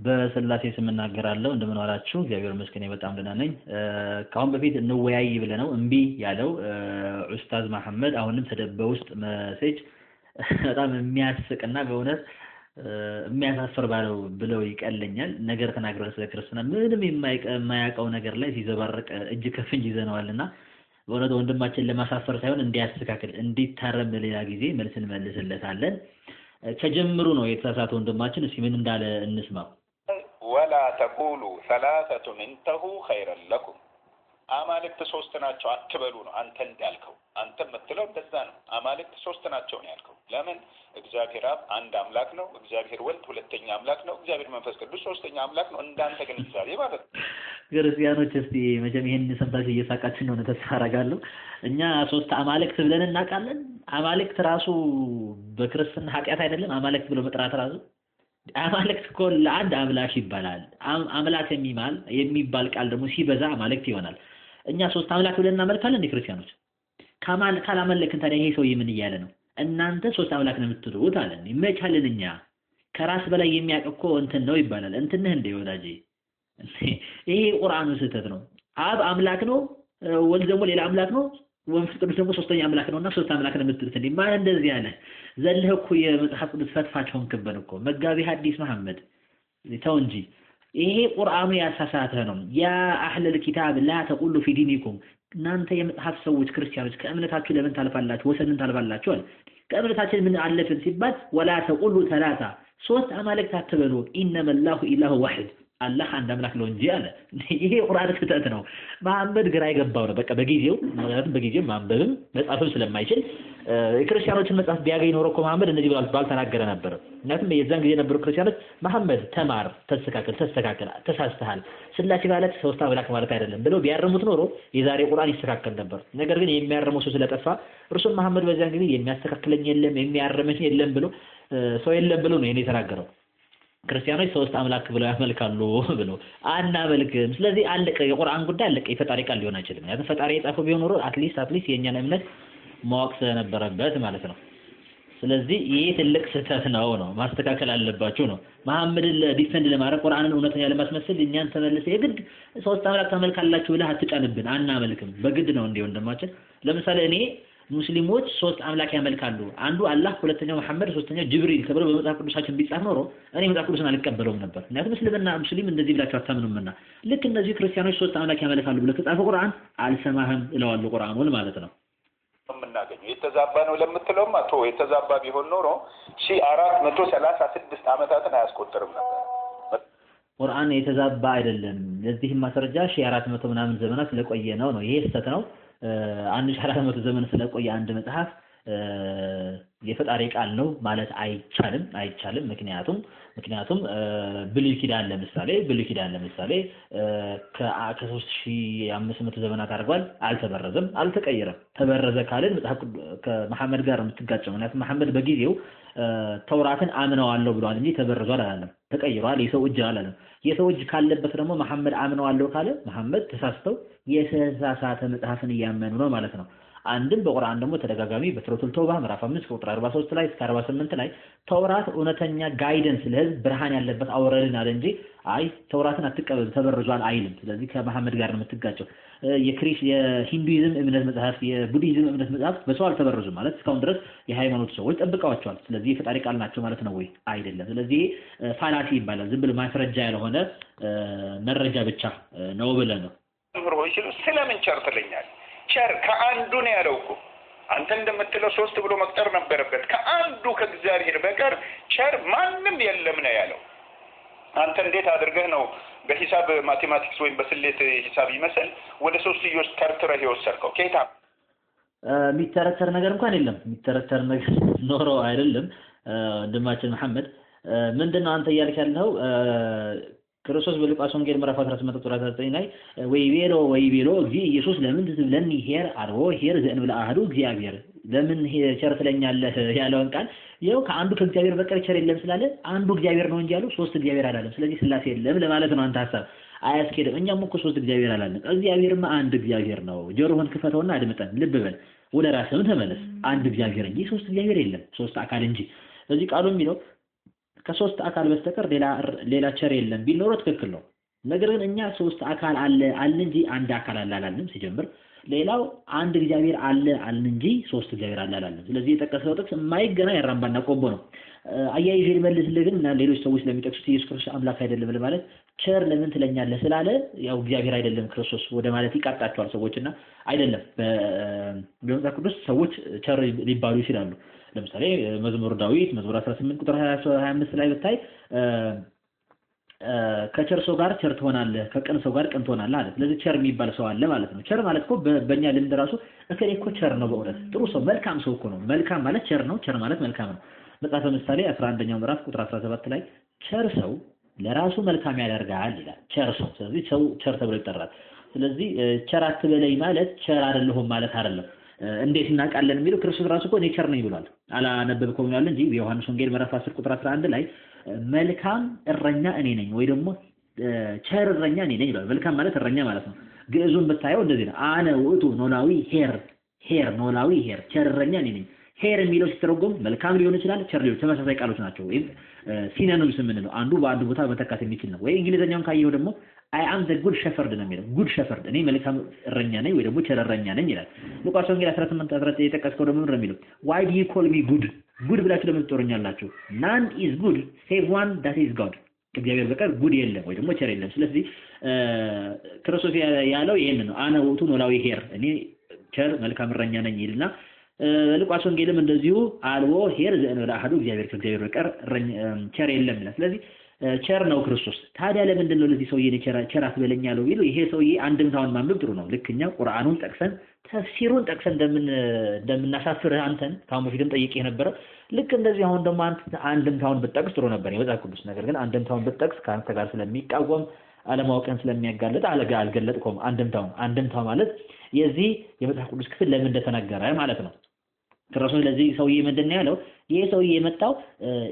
በስላሴ ስም እናገራለሁ። እንደምን ዋላችሁ? እግዚአብሔር ይመስገን በጣም ደህና ነኝ። ከአሁን በፊት እንወያይ ብለነው እምቢ ያለው ኡስታዝ መሐመድ አሁንም በውስጥ ሜሴጅ በጣም የሚያስቅና በእውነት የሚያሳፍር ባለው ብለው ይቀለኛል ነገር ተናግረው ስለ ክርስትና ምንም የማያውቀው ነገር ላይ ሲዘባረቅ እጅ ከፍንጅ ይዘነዋልና በእውነት ወንድማችን ለማሳፈር ሳይሆን እንዲያስተካክል እንዲታረም ለሌላ ጊዜ መልስ እንመልስለታለን። ከጀምሩ ነው የተሳሳተው ወንድማችን። እስኪ ምን እንዳለ እንስማው። ወላ ተቁሉ ثلاثة انتهوا خيرا لكم አማልክት ሶስት ናቸው አትበሉ ነው አንተ እንዳልከው። አንተ የምትለው እንደዛ ነው። አማልክት ሶስት ናቸው ነው ያልከው። ለምን? እግዚአብሔር አብ አንድ አምላክ ነው፣ እግዚአብሔር ወልድ ሁለተኛ አምላክ ነው፣ እግዚአብሔር መንፈስ ቅዱስ ሶስተኛ አምላክ ነው። እንዳንተ ግን እግዚአብሔር ማለት ነው። ክርስቲያኖች እስቲ መቼም ይሄን ሰምታችሁ እየሳቃችሁ ነው ተስፋ አደርጋለሁ። እኛ ሶስት አማልክት ብለን እናውቃለን። አማልክት ራሱ በክርስትና ኃጢአት አይደለም። አማልክት ብሎ መጥራት ራሱ አማልክት እኮ ለአንድ አምላክ ይባላል። አምላክ የሚባል ቃል ደግሞ ሲበዛ አማልክት ይሆናል። እኛ ሶስት አምላክ ብለን እናመልካለን እንደ ክርስቲያኖች። ካላመለክን ታዲያ ይሄ ሰው ምን እያለ ነው? እናንተ ሶስት አምላክ ነው የምትሉት አለን። ይመቻልን? እኛ ከራስ በላይ የሚያውቅ እኮ እንትን ነው ይባላል። እንትንህ እንደ ወዳጄ ይሄ ቁርአኑ ስህተት ነው። አብ አምላክ ነው፣ ወልድ ደግሞ ሌላ አምላክ ነው፣ ወንፈስ ቅዱስ ደግሞ ሶስተኛ አምላክ ነውና ሶስት አምላክ ነው የምትሉት እንዴ? ማን እንደዚህ ያለ ዘለህ እኮ የመጽሐፍ ቅዱስ ፈትፋቸውን ከበን እኮ መጋቢ ሐዲስ መሐመድ ተው እንጂ ይሄ ቁርአኑ ያሳሳተ ነው። ያ አህለል ኪታብ ላ ተቁሉ ፊ ዲኒኩም እናንተ የመጽሐፍ ሰዎች ክርስቲያኖች ከእምነታችሁ ለምን ታልፋላችሁ? ወሰንን ታልፋላችሁ አለ። ከእምነታችን ምን አለፍን ሲባል ወላ ተቁሉ ሰላሳ ሶስት አማልክት አትበሉ ኢነመላሁ ኢላሁ ዋሂድ አላህ አንድ አምላክ ነው እንጂ አለ። ይሄ ቁርአን ስህተት ነው። መሐመድ ግራ ይገባው ነው በቃ በጊዜው ማንበብም መጻፍም ስለማይችል የክርስቲያኖችን መጽሐፍ ቢያገኝ ኖሮ እኮ መሐመድ እንደዚህ ባልተናገረ ነበር። ምክንያቱም የዛን ጊዜ የነበሩ ክርስቲያኖች መሐመድ ተማር፣ ተስተካከል፣ ተሳስተሃል፣ ስላሴ ማለት ሶስት አምላክ ማለት አይደለም ብለው ቢያርሙት ኖሮ የዛሬ ቁርአን ይስተካከል ነበር። ነገር ግን የሚያርመው ሰው ስለጠፋ እርሱም መሐመድ በዛን ጊዜ የሚያስተካክለኝ የለም የሚያርመኝ የለም ብሎ ሰው የለም ብሎ ነው የተናገረው። ክርስቲያኖች ሶስት አምላክ ብለው ያመልካሉ ብሎ አናመልክም። ስለዚህ አለቀ፣ የቁርአን ጉዳይ አለቀ። የፈጣሪ ቃል ሊሆን አይችልም። ምክንያቱም ፈጣሪ የጻፈው ቢሆን ኖሮ አትሊስት የኛን እምነት ማወቅ ስለነበረበት ማለት ነው። ስለዚህ ይሄ ትልቅ ስህተት ነው ማስተካከል አለባችሁ ነው። መሐመድን ዲፌንድ ለማድረግ ቁርአንን እውነተኛ ለማስመሰል እኛን ተመልሰ የግድ ሶስት አምላክ ታመልካላችሁ ብለህ አትጫንብን። አናመልክም በግድ ነው እንዴ ወንድማችን። ለምሳሌ እኔ ሙስሊሞች ሶስት አምላክ ያመልካሉ፣ አንዱ አላህ፣ ሁለተኛው መሐመድ፣ ሶስተኛው ጅብሪል ተብሎ በመጽሐፍ ቅዱሳችን ቢጻፍ ኖሮ እኔ መጽሐፍ ቅዱስን አልቀበለውም ነበር። ምክንያቱም ሙስሊም እንደዚህ ብላችሁ አታምኑምና። ልክ እነዚህ ክርስቲያኖች ሶስት አምላክ ያመልካሉ ብለህ ከጻፈ ቁርአን አልሰማህም እለዋለሁ ቁርአኑን ማለት ነው። የምናገኘው የተዛባ ነው ለምትለውም አቶ የተዛባ ቢሆን ኖሮ 1436 ዓመታትን አያስቆጥርም ነበር። ቁርአን የተዛባ አይደለም። ለዚህም ማስረጃ 1400 ምናምን ዘመናት ስለቆየ ነው። ይሄ ስህተት ነው። 1400 ዘመን ስለቆየ አንድ መጽሐፍ የፈጣሪ ቃል ነው ማለት አይቻልም። ምክንያቱም ብሉይ ኪዳን ለምሳሌ ከ3500 ዘመናት አድርጓል፣ አልተበረዘም፣ አልተቀየረም። ተበረዘ ካልን መጽሐፍ ከመሐመድ ጋር የምትጋጨው። ምክንያቱም መሐመድ በጊዜው ተውራትን አምነዋለሁ ብሏል እንጂ ተበርዟል አላለም፣ ተቀይሯል፣ የሰው እጅ አላለም። የሰው እጅ ካለበት ደግሞ መሐመድ አምነዋለሁ ካለ መሐመድ ተሳስተው የተሳሳተ መጽሐፍን እያመኑ ነው ማለት ነው። አንድም በቁርአን ደግሞ ተደጋጋሚ በሱረቱል ተውባ ምዕራፍ 5 ቁጥር 43 ላይ እስከ 48 ላይ ተውራት እውነተኛ ጋይደንስ ለህዝብ ብርሃን ያለበት አውረድን አለ እንጂ አይ ተውራትን አትቀበሉ ተበርዟል አይልም። ስለዚህ ከመሐመድ ጋር ነው የምትጋጨው። የሂንዱይዝም እምነት መጽሐፍ፣ የቡዲዝም እምነት መጽሐፍ በሰው አልተበረዙም ማለት እስካሁን ድረስ የሃይማኖት ሰዎች ጠብቀዋቸዋል። ስለዚህ የፈጣሪ ቃል ናቸው ማለት ነው ወይ? አይደለም። ስለዚህ ፋላሲ ይባላል። ዝም ብሎ ማስረጃ ያልሆነ መረጃ ብቻ ነው ብለህ ነው። ስለምን ቸር ትለኛለህ? ቸር ከአንዱ ነው ያለው እኮ አንተ እንደምትለው ሶስት ብሎ መቅጠር ነበረበት። ከአንዱ ከእግዚአብሔር በቀር ቸር ማንም የለም ነው ያለው። አንተ እንዴት አድርገህ ነው በሂሳብ ማቴማቲክስ ወይም በስሌት ሂሳብ ይመስል ወደ ሶስትዮሽ ተርትረህ የወሰድከው? ኬታ የሚተረተር ነገር እንኳን የለም። የሚተረተር ነገር ኖሮ አይደለም። ወንድማችን መሐመድ ምንድነው አንተ እያልክ ያለው? ክርስቶስ በሉቃስ ወንጌል ምዕራፍ 18 ቁጥር 19 ላይ ወይ ቤሎ ኢየሱስ ለምን ትብለኒ ሄር አርቦ ሄር ዘእንብለ አሐዱ እግዚአብሔር ለምን ቸር ትለኛለህ ያለውን ቃል ይኸው ከአንዱ ከእግዚአብሔር በቀር ቸር የለም ስላለ አንዱ እግዚአብሔር ነው እንጂ ያለው ሶስት እግዚአብሔር አላለም። ስለዚህ ስላሴ የለም ለማለት ነው አንተ ሐሳብ። አያስኬድም። እኛም እኮ ሶስት እግዚአብሔር አላለም። እግዚአብሔርማ አንድ እግዚአብሔር ነው። ጆሮህን ክፈተውና አድምጠን ልብ በል፣ ወደ ራስህም ተመለስ። አንድ እግዚአብሔር እንጂ ሶስት እግዚአብሔር የለም፣ ሶስት አካል እንጂ። ስለዚህ ቃሉ የሚለው ከሶስት አካል በስተቀር ሌላ ቸር የለም ቢኖረው ትክክል ነው። ነገር ግን እኛ ሶስት አካል አለ አልን እንጂ አንድ አካል አለ አላልንም ሲጀምር። ሌላው አንድ እግዚአብሔር አለ አልን እንጂ ሶስት እግዚአብሔር አለ አላልንም። ስለዚህ የጠቀሰው ጥቅስ የማይገናኝ ያራምባና ቆቦ ነው። አያይዤ ልመልስልህ ግን እና ሌሎች ሰዎች ለሚጠቅሱት ኢየሱስ ክርስቶስ አምላክ አይደለም ለማለት ቸር ለምን ትለኛለህ ስላለ ያው እግዚአብሔር አይደለም ክርስቶስ ወደ ማለት ይቃጣቸዋል ሰዎችና አይደለም በመጽሐፍ ቅዱስ ሰዎች ቸር ሊባሉ ይችላሉ። ለምሳሌ መዝሙር ዳዊት መዝሙር 18 ቁጥር 25 ላይ ብታይ ከቸር ሰው ጋር ቸር ትሆናለህ ከቅን ሰው ጋር ቅን ትሆናለህ አለ። ስለዚህ ቸር የሚባል ሰው አለ ማለት ነው። ቸር ማለት እኮ በእኛ ልምድ ራሱ እከሌ እኮ ቸር ነው በእውነት ጥሩ ሰው መልካም ሰው እኮ ነው። መልካም ማለት ቸር ነው፣ ቸር ማለት መልካም ነው። መጽሐፈ ምሳሌ 11ኛው ምዕራፍ ቁጥር 17 ላይ ቸር ሰው ለራሱ መልካም ያደርጋል ይላል። ቸር ሰው ስለዚህ ሰው ቸር ተብሎ ይጠራል። ስለዚህ ቸር አትበለኝ ማለት ቸር አይደለሁም ማለት አይደለም። እንዴት እናውቃለን የሚለው ክርስቶስ ራሱ እኮ ኔቸር ነው ይብሏል። አላነበብከውም ይላል እንጂ በዮሐንስ ወንጌል ምዕራፍ 10 ቁጥር 11 ላይ መልካም እረኛ እኔ ነኝ ወይ ደግሞ ቸር እረኛ እኔ ነኝ ይላል። መልካም ማለት እረኛ ማለት ነው። ግዕዙን ብታየው እንደዚህ ነው። አነ ውእቱ ኖላዊ ሄር ኖላዊ ሄር ቸር እረኛ እኔ ነኝ። ሄር የሚለው ሲተረጎም መልካም ሊሆን ይችላል፣ ቸር ሊሆን ተመሳሳይ ቃሎች ናቸው። ወይ ሲኖኒምስ የምንለው አንዱ በአንዱ ቦታ መተካት የሚችል ነው። ወይ እንግሊዘኛውን ካየው ደግሞ አይ አም ዘ ጉድ ሸፈርድ ነው የሚለው። ጉድ ሸፈርድ እኔ መልካም እረኛ ነኝ ወይ ደግሞ ቸር እረኛ ነኝ ይላል። ሉቃስ ወንጌል 18 የጠቀስከው ደግሞ ምንድነው የሚለው? why do you call me good ጉድ ብላችሁ ለምን ትጠሩኛላችሁ? none is good save one that is God ከእግዚአብሔር በቀር ጉድ የለም ወይ ደግሞ ቸር የለም። ስለዚህ ክርስቶስ ያለው ይሄን ነው። አነ ውእቱ ኖላዊ ሄር እኔ ቸር መልካም እረኛ ነኝ ይልና ሉቃስ ወንጌልም እንደዚሁ አልቦ ሄር ዘእንበለ አሐዱ እግዚአብሔር ከእግዚአብሔር በቀር ቸር የለም ይላል። ስለዚህ ቸር ነው ክርስቶስ። ታዲያ ለምንድን ነው ለዚህ ሰውዬ ቸር አትበለኝ ያለው ቢሉ ይሄ ሰውዬ አንድምታውን ማንበብ ጥሩ ነው። ልክ እኛ ቁርአኑን ጠቅሰን ተፍሲሩን ጠቅሰን እንደምናሳፍርህ አንተን ካሁን በፊትም ጠይቄ ነበረ። ልክ እንደዚህ አሁን ደግሞ አንድምታውን ብትጠቅስ ጥሩ ነበር የመጽሐፍ ቅዱስ። ነገር ግን አንድምታውን ብትጠቅስ ከአንተ ጋር ስለሚቃወም አለማወቅን ስለሚያጋልጥ አልገለጥኩም። አንድምታው ማለት የዚህ የመጽሐፍ ቅዱስ ክፍል ለምን እንደተነገረ ማለት ነው። ክርስቶስ ለዚህ ሰውዬ ምንድን ነው ያለው? ይሄ ሰውዬ የመጣው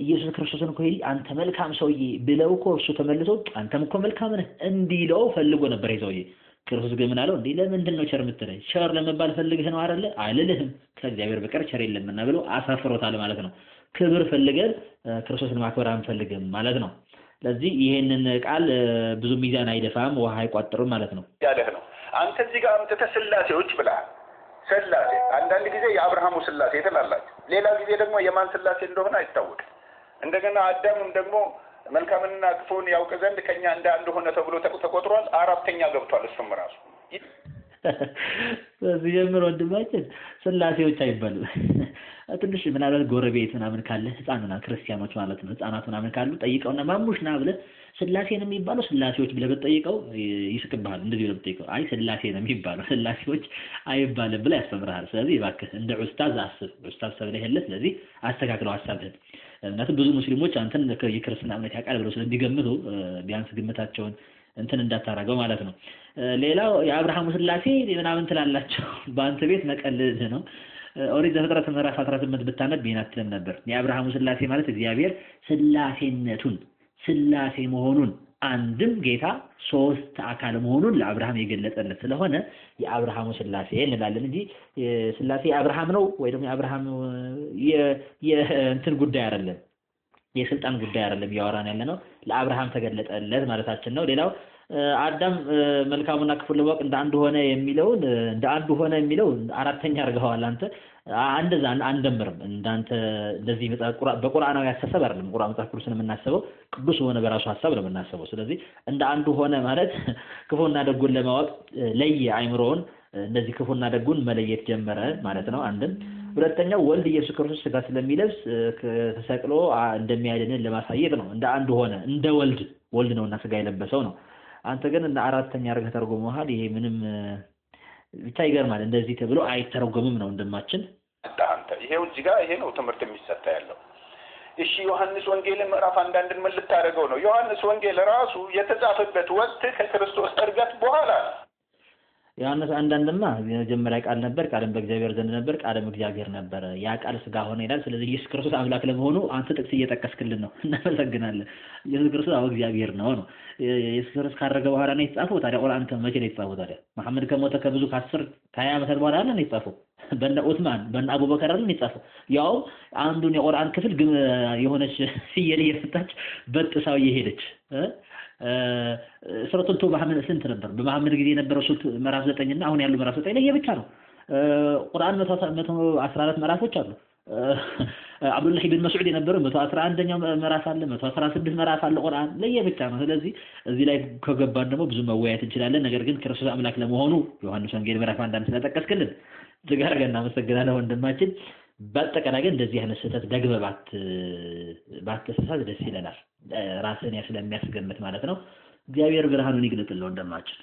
ኢየሱስ ክርስቶስን እኮ አንተ መልካም ሰውዬ ብለው እኮ እርሱ ተመልሶ አንተም እኮ መልካም ነህ እንዲለው ፈልጎ ነበር ይሄ ሰውዬ። ክርስቶስ ግን ምን አለው? እንዴ ለምንድን ነው ቸር የምትለኝ? ቸር ለመባል ፈልገህ ነው አይደለ? አይልልህም ከእግዚአብሔር በቀር ቸር የለምና ብሎ አሳፍሮታል ማለት ነው። ክብር ፈልገን ክርስቶስን ማክበር አንፈልግም ማለት ነው። ስለዚህ ይሄንን ቃል ብዙ ሚዛን አይደፋም፣ ውሃ አይቋጥርም ማለት ነው ያለህ ነው። አንተ እዚህ ጋር አምጥተህ ስላሴዎች ብለሃል። ስላሴ አንዳንድ ጊዜ የአብርሃሙ ስላሴ ትላላችሁ፣ ሌላ ጊዜ ደግሞ የማን ስላሴ እንደሆነ አይታወቅም። እንደገና አዳምም ደግሞ መልካምንና ክፉን ያውቅ ዘንድ ከኛ እንደ አንድ ሆነ ተብሎ ተቆጥሯል። አራተኛ ገብቷል እሱም ራሱ። ስለዚህ ጀምሮ ወንድማችን ስላሴዎች አይባሉም። ትንሽ ምናልባት ጎረቤት ምናምን ካለ ህፃናት ክርስቲያኖች ማለት ነው ህፃናት ምናምን ካሉ ጠይቀውና ማሙሽ ና ብለህ ስላሴ ነው የሚባለው ስላሴዎች ብለህ ብትጠይቀው ይስቅብሃል። እንደዚህ ብለህ ብትጠይቀው አይ ስላሴ ነው የሚባለው ስላሴዎች አይባልም ብለህ ያስተምርሃል። ስለዚህ እባክህ እንደ ኡስታዝ አስብ። ኡስታዝ ሰብለህ የለ ስለዚህ አስተካክለው ሐሳብህን። ምክንያቱም ብዙ ሙስሊሞች አንተን የክርስትና እምነት ያውቃል ብለው ስለሚገምቱ ቢያንስ ግምታቸውን እንትን እንዳታረገው ማለት ነው። ሌላው የአብርሃም ስላሴ ምናምን ትላላቸው በአንተ ቤት መቀለድ ነው። ኦሪት ዘፍጥረት ምዕራፍ 18 ብታነብ ይሄን አትልም ነበር። የአብርሃም ስላሴ ማለት እግዚአብሔር ስላሴነቱን ስላሴ መሆኑን አንድም ጌታ ሶስት አካል መሆኑን ለአብርሃም የገለጸለት ስለሆነ የአብርሃም ስላሴ እንላለን እንጂ ስላሴ አብርሃም ነው ወይ ደግሞ የአብርሃም የእንትን ጉዳይ አይደለም፣ የስልጣን ጉዳይ አይደለም ያወራን ያለ ነው። ለአብርሃም ተገለጠለት ማለታችን ነው። ሌላው አዳም መልካሙና ክፉን ለማወቅ እንደ አንዱ ሆነ የሚለው አራተኛ አድርገዋል አንተ። እንደዛ አንደምርም እንዳንተ እንደዚህ በቁርአናዊ አስተሳሰብ አይደለም። ቁርአን መጽሐፍ ቅዱስን የምናስበው ቅዱስ ሆነ በራሱ ሐሳብ ነው የምናስበው። ስለዚህ እንደ አንዱ ሆነ ማለት ክፉና ደጉን ለማወቅ ለየ አይምሮውን እንደዚህ ክፉና ደጉን መለየት ጀመረ ማለት ነው። አንድም ሁለተኛው ወልድ ኢየሱስ ክርስቶስ ስጋ ስለሚለብስ ተሰቅሎ እንደሚያድንን ለማሳየት ነው። እንደ አንዱ ሆነ እንደ ወልድ ነውና ስጋ የለበሰው ነው። አንተ ግን እንደ አራተኛ አድርገህ ተርጉመሃል። ይሄ ምንም ብቻ ይገርማል። እንደዚህ ተብሎ አይተረጎምም ነው እንደማችን አንተ ይሄው እዚህ ጋር ይሄ ነው ትምህርት የሚሰጣ ያለው። እሺ ዮሐንስ ወንጌል ምዕራፍ 1 ምን ልታደርገው ነው? ዮሐንስ ወንጌል ራሱ የተጻፈበት ወቅት ከክርስቶስ እርገት በኋላ ነው። ዮሐንስ 1:1ማ የመጀመሪያ ቃል ነበር፣ ቃልም በእግዚአብሔር ዘንድ ነበር፣ ቃልም እግዚአብሔር ነበር፣ ያ ቃል ስጋ ሆነ ይላል። ስለዚህ ኢየሱስ ክርስቶስ አምላክ ለመሆኑ አንተ ጥቅስ እየጠቀስክልን ነው። እናመሰግናለን። ኢየሱስ ክርስቶስ እግዚአብሔር ነው። ኢየሱስ ክርስቶስ ካረገ በኋላ ነው የተጻፈው። ታዲያ ቁርአን መቼ ነው የተጻፈው? ታዲያ መሐመድ ከሞተ ከብዙ ከ10 ከ20 ዓመታት በኋላ ነው የተጻፈው በነ ዑስማን በነ አቡበከር አይደል የሚጻፈው ያው አንዱን የቁርአን ክፍል ግን የሆነች ፍየል እየፈታች በጥሳው እየሄደች ሱረቱል ተውባ ስንት ነበር በመሐመድ ጊዜ የነበረው ሱት ምዕራፍ 9 እና አሁን ያለው ምዕራፍ 9 ላይ የብቻ ነው ቁርአን 114 ምዕራፎች አሉ አብዱላህ ኢብኑ መስዑድ የነበረው 111ኛው ምዕራፍ አለ 116 ምዕራፍ አለ ቁርአን ለየብቻ ነው ስለዚህ እዚህ ላይ ከገባን ደግሞ ብዙ መወያየት እንችላለን ነገር ግን ክርስቶስ አምላክ ለመሆኑ ዮሐንስ ወንጌል ምዕራፍ 1 ስለጠቀስክልን ዝጋርገና እናመሰግናለን ወንድማችን በአጠቃላይ ግን እንደዚህ አይነት ስህተት ደግመህ ባትሳሳት ደስ ይለናል ራስን ስለሚያስገምት ማለት ነው እግዚአብሔር ብርሃኑን ይግለጥልን ወንድማችን